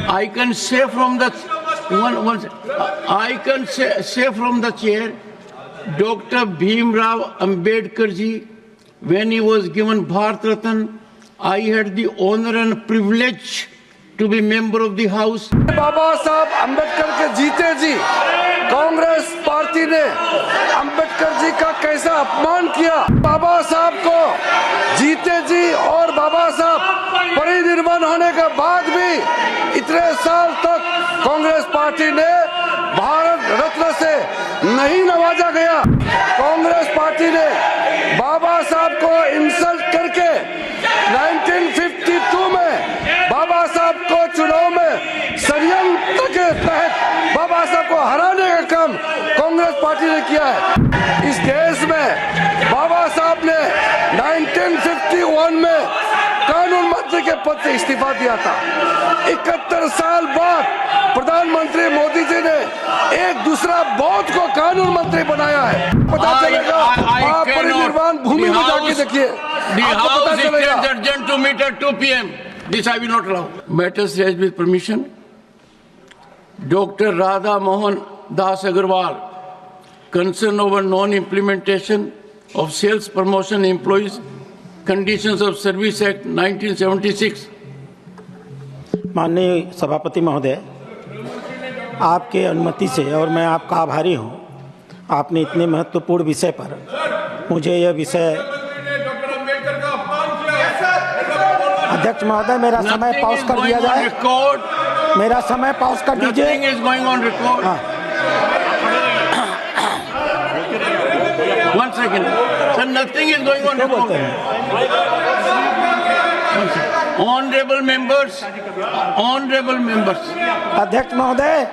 I can say from the I can say from the chair, Dr. Bhimrao Ambedkar ji, when he was given Bharat Ratna, I had the honor and privilege to be member of the House. बाबा साहब अम्बेडकर के जीते ji Congress party ने अम्बेडकर जी का कैसा अपमान किया। बाबा साहब को जीते जी और बाबा साहब परिनिर्वाण होने के बाद भी इतने साल तक कांग्रेस पार्टी ने भारत रत्न से नहीं नवाजा गया। कांग्रेस पार्टी ने बाबा साहब को इंसल्ट करके 1952 में बाबा साहब को चुनाव में षड्यंत्र के तहत बाबा साहब को हराने का काम कांग्रेस पार्टी ने किया है। इस देश में बाबा साहब ने 1951 में कानून मंत्री के पद से इस्तीफा दिया था। 71 साल बाद प्रधानमंत्री मोदी जी ने एक दूसरा बौद्ध को कानून मंत्री बनाया है। पता चलेगा, आप परिनिर्वाण भूमि में जाके देखिए, आपको पता चलेगा। Urgent to meet at 2 p.m. This I will not allow. Matters raised with permission. Dr. Radha Mohan Das Agarwal, concern over non-implementation of Sales Promotion Employees Conditions of Service Act 1976. माननीय सभापति महोदय, आपके अनुमति से और मैं आपका आभारी हूं, आपने इतने महत्वपूर्ण विषय पर मुझे यह विषय। अध्यक्ष महोदय, मेरा समय पॉज कर दिया जाए। मेरा समय पॉज कर दीजिए। One second. Sir, nothing is going on record. Honorable members. अध्यक्ष महोदय,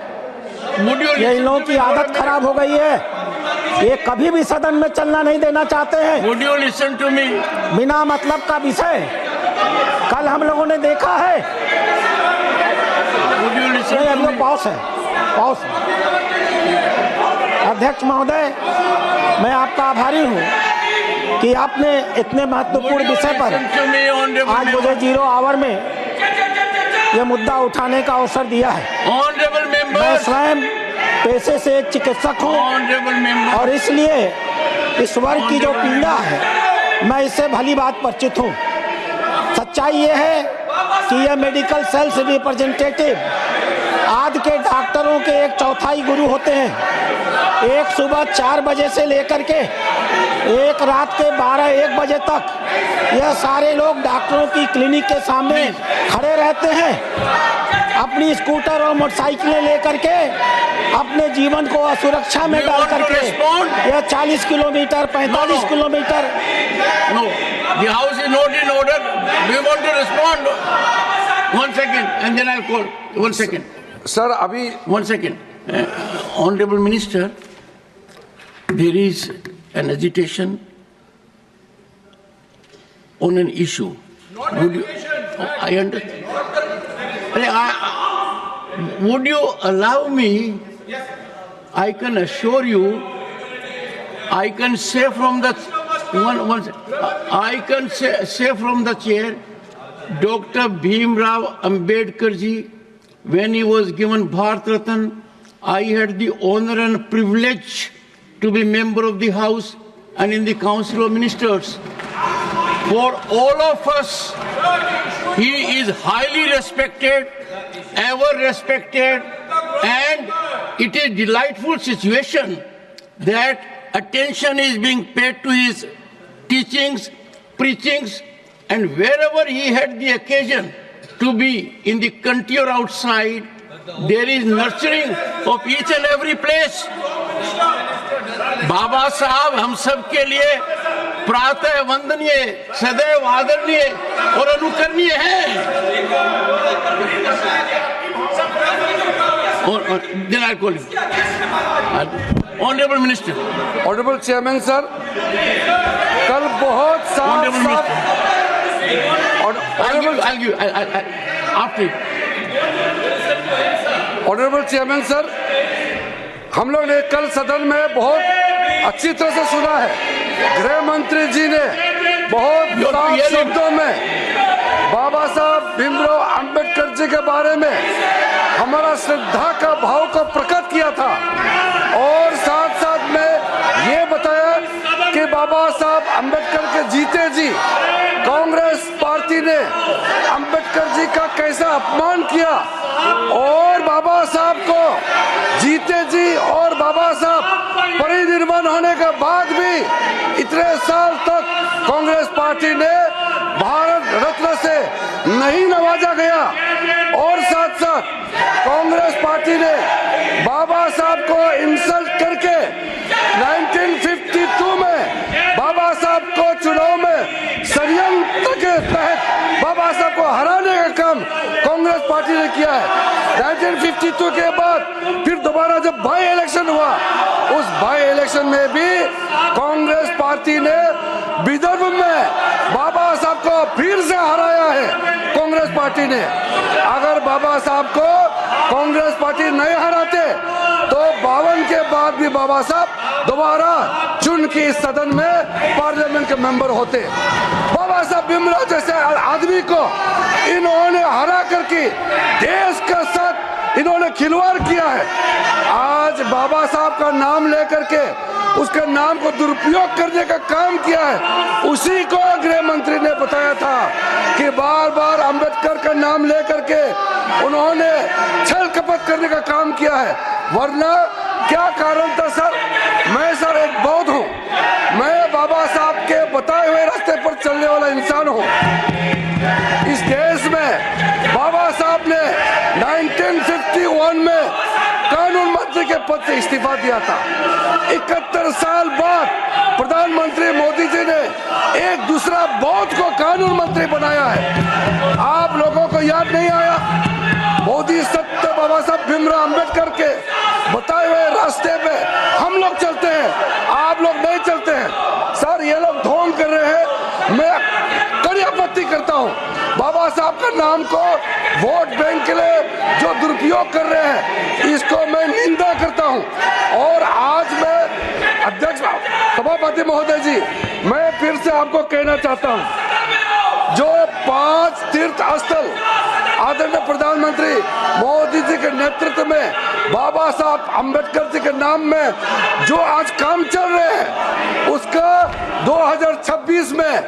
ये इन लोगों की आदत खराब हो गई है। ये कभी भी सदन में चलना नहीं देना चाहते हैं। Would you listen to me? बिना मतलब का विषय कल हम लोगों ने देखा है। अभी पॉज है, पॉज। अध्यक्ष महोदय, मैं आपका आभारी हूं कि आपने इतने महत्वपूर्ण विषय पर आज मुझे 0 आवर में यह मुद्दा उठाने का अवसर दिया है। मैं स्वयं पेशे से एक चिकित्सक हूं और इसलिए इस वर्ग की जो पीड़ा है मैं इससे भली बात परिचित हूं। सच्चाई ये है कि यह मेडिकल सेल्स रिप्रेजेंटेटिव आज के डॉक्टरों के 1/4 गुरु होते हैं। एक सुबह 4 बजे से लेकर के एक रात के 12-1 बजे तक यह सारे लोग डॉक्टरों की क्लिनिक के सामने खड़े रहते हैं, अपनी स्कूटर और मोटरसाइकिलें लेकर के अपने जीवन को असुरक्षा में डाल करके यह 40 kilometre 45 kilometre. No, the house is not in order. Do you want to respond? 1 second, and then I'll call. 1 second. Sir अभी 1 second. Honorable Minister, there is an agitation on an issue. Would you, I understand. Would you allow me? I can assure you, I can say from the I can say from the chair, Dr. Bhimrao Ambedkar ji, when he was given Bharat Ratna, I had the honor and privilege to be member of the House and in the Council of Ministers. For all of us, he is highly respected, ever respected, and it is a delightful situation that attention is being paid to his teachings, preachings, and wherever he had the occasion to be in the country or outside, there is nurturing of each and every place. बाबा साहब हम सब के लिए प्रातः वंदनीय, सदैव आदरणीय और अनुकरणीय हैं। Then I'll call you. Honorable Minister. Honorable Chairman sir, कल बहुत साफ ऑनरेबल चेयरमैन सर, हम लोग ने कल सदन में बहुत अच्छी तरह से सुना है। गृह मंत्री जी ने बहुत साफ शब्दों में बाबा साहब भीमराव अंबेडकर जी के बारे में हमारा श्रद्धा का भाव को प्रकट किया था और साथ साथ में ये बताया कि बाबा साहब अम्बेडकर के जीते जी कांग्रेस पार्टी ने अम्बेडकर जी का कैसा अपमान किया और बाबा साहब को जीते जी और बाबा साहब परिनिर्वाण होने के बाद भी इतने साल तक कांग्रेस पार्टी ने भारत रत्न से नहीं नवाजा गया और साथ साथ कांग्रेस पार्टी ने बाबा साहब को इंसल्ट करके 1952 में बाबा साहब को चुनाव में षड्यंत्र के तहत बाबा साहब को हराने का काम कांग्रेस पार्टी ने किया है। 1952 के बाद फिर दोबारा जब बाई इलेक्शन हुआ, उस बाई इलेक्शन में भी कांग्रेस पार्टी ने विदर्भ में बाबा साहब को फिर से हराया है। कांग्रेस पार्टी ने अगर बाबा साहब को कांग्रेस पार्टी नहीं हराते तो 52 के बाद भी बाबा साहब दोबारा चुन के इस सदन में पार्लियामेंट के मेंबर होते। बाबा साहब भीमराव जैसे आदमी को इन्होंने हरा करके देश के साथ इन्होंने खिलवाड़ किया है। आज बाबा साहब का नाम लेकर के उसके नाम को दुरुपयोग करने का काम किया है। उसी को गृह मंत्री ने बताया था कि बार बार अंबेडकर का नाम लेकर के उन्होंने छल कपट करने का काम किया है। वरना क्या कारण था सर? मैं सर एक बौद्ध हूँ, मैं बाबा साहब के बताए हुए रास्ते पर चलने वाला इंसान हूँ। इस देश में बाबा साहब ने 1951 में कानून मंत्री के पद से इस्तीफा दिया था। 71 साल बाद प्रधानमंत्री मोदी जी ने एक दूसरा बौद्ध को कानून मंत्री बनाया है। आप लोगों को याद नहीं आया? मोदी सत्य बाबा साहब भीमराव अंबेडकर के बताए हुए रास्ते पे हम लोग चलते हैं, आप लोग नहीं चलते हैं। सर ये लोग ढोंग कर रहे हैं, मैं कड़ी आपत्ति करता हूँ। बाबा साहब का नाम को वोट बैंक के लिए जो दुरुपयोग कर रहे हैं, इसको मैं निंदा करता हूँ। और आज मैं अध्यक्ष सभापति महोदय जी, मैं फिर से आपको कहना चाहता हूँ, जो 5 तीर्थ स्थल आदरणीय प्रधानमंत्री मोदी जी के नेतृत्व में बाबा साहब अम्बेडकर जी के नाम में जो आज काम चल रहे हैं, उसका 2026 में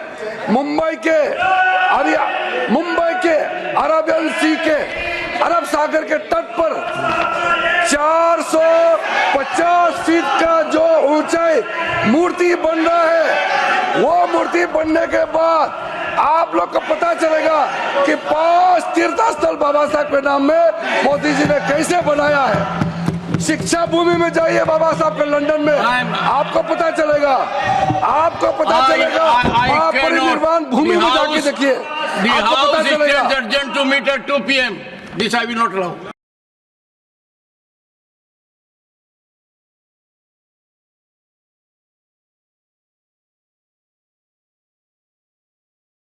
मुंबई के अरेबियन सी के अरब सागर के तट पर 450 फीट का जो ऊंचाई मूर्ति बन रहा है, वो मूर्ति बनने के बाद आप लोग को पता चलेगा कि 5 तीर्थ स्थल बाबा साहब के नाम में मोदी जी ने कैसे बनाया है। शिक्षा भूमि में जाइए बाबा साहब के लंदन में, आपको पता चलेगा, आपको पता चलेगा। आप परिनिर्वाण भूमि में जाके देखिए, आपको पता चलेगा। Urgent to meet at 2 PM. This I will not allow.